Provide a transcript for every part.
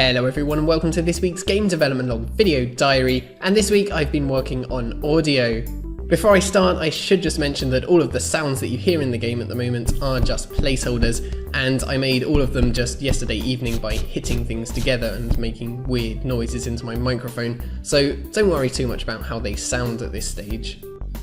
Hello everyone and welcome to this week's Game Development Log video diary, and this week I've been working on audio. Before I start, I should just mention that all of the sounds that you hear in the game at the moment are just placeholders, and I made all of them just yesterday evening by hitting things together and making weird noises into my microphone, so don't worry too much about how they sound at this stage.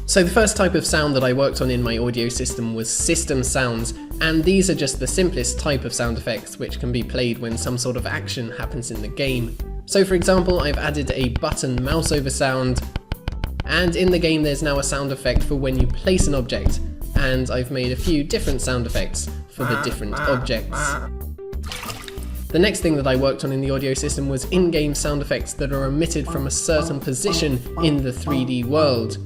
So the first type of sound that I worked on in my audio system was system sounds, and these are just the simplest type of sound effects which can be played when some sort of action happens in the game. So for example, I've added a button mouse over sound, and in the game there's now a sound effect for when you place an object, and I've made a few different sound effects for the different objects. The next thing that I worked on in the audio system was in-game sound effects that are emitted from a certain position in the 3D world.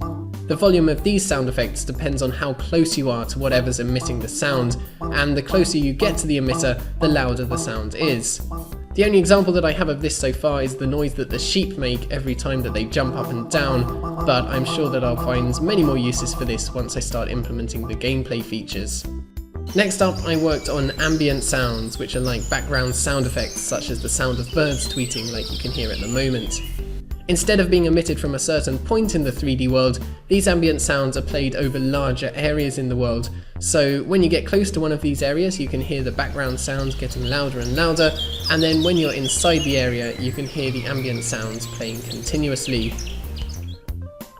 The volume of these sound effects depends on how close you are to whatever's emitting the sound, and the closer you get to the emitter, the louder the sound is. The only example that I have of this so far is the noise that the sheep make every time that they jump up and down, but I'm sure that I'll find many more uses for this once I start implementing the gameplay features. Next up, I worked on ambient sounds, which are like background sound effects such as the sound of birds tweeting like you can hear at the moment. Instead of being emitted from a certain point in the 3D world, these ambient sounds are played over larger areas in the world, so when you get close to one of these areas you can hear the background sounds getting louder and louder, and then when you're inside the area you can hear the ambient sounds playing continuously.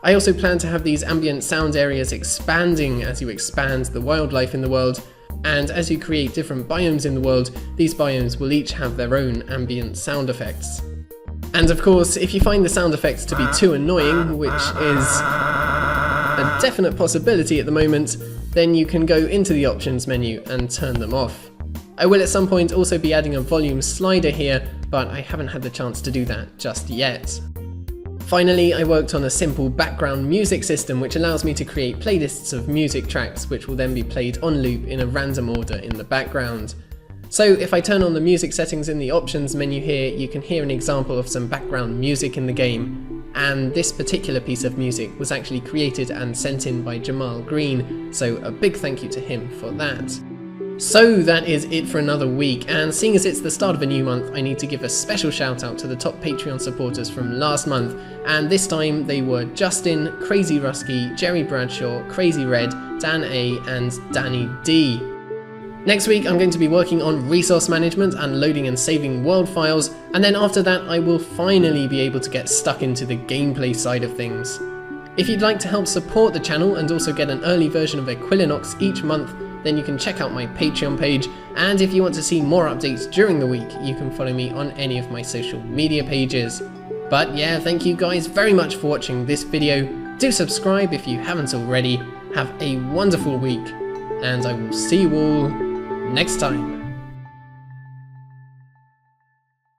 I also plan to have these ambient sound areas expanding as you expand the wildlife in the world, and as you create different biomes in the world, these biomes will each have their own ambient sound effects. And of course, if you find the sound effects to be too annoying, which is a definite possibility at the moment, then you can go into the options menu and turn them off. I will at some point also be adding a volume slider here, but I haven't had the chance to do that just yet. Finally, I worked on a simple background music system which allows me to create playlists of music tracks which will then be played on loop in a random order in the background. So if I turn on the music settings in the options menu here, you can hear an example of some background music in the game, and this particular piece of music was actually created and sent in by Jamal Green, so a big thank you to him for that. So that is it for another week, and seeing as it's the start of a new month, I need to give a special shout out to the top Patreon supporters from last month, and this time they were Justin, Crazy Rusky, Jerry Bradshaw, Crazy Red, Dan A and Danny D. Next week I'm going to be working on resource management and loading and saving world files, and then after that I will finally be able to get stuck into the gameplay side of things. If you'd like to help support the channel and also get an early version of Equilinox each month, then you can check out my Patreon page, and if you want to see more updates during the week, you can follow me on any of my social media pages. But yeah, thank you guys very much for watching this video. Do subscribe if you haven't already. Have a wonderful week, and I will see you all next time.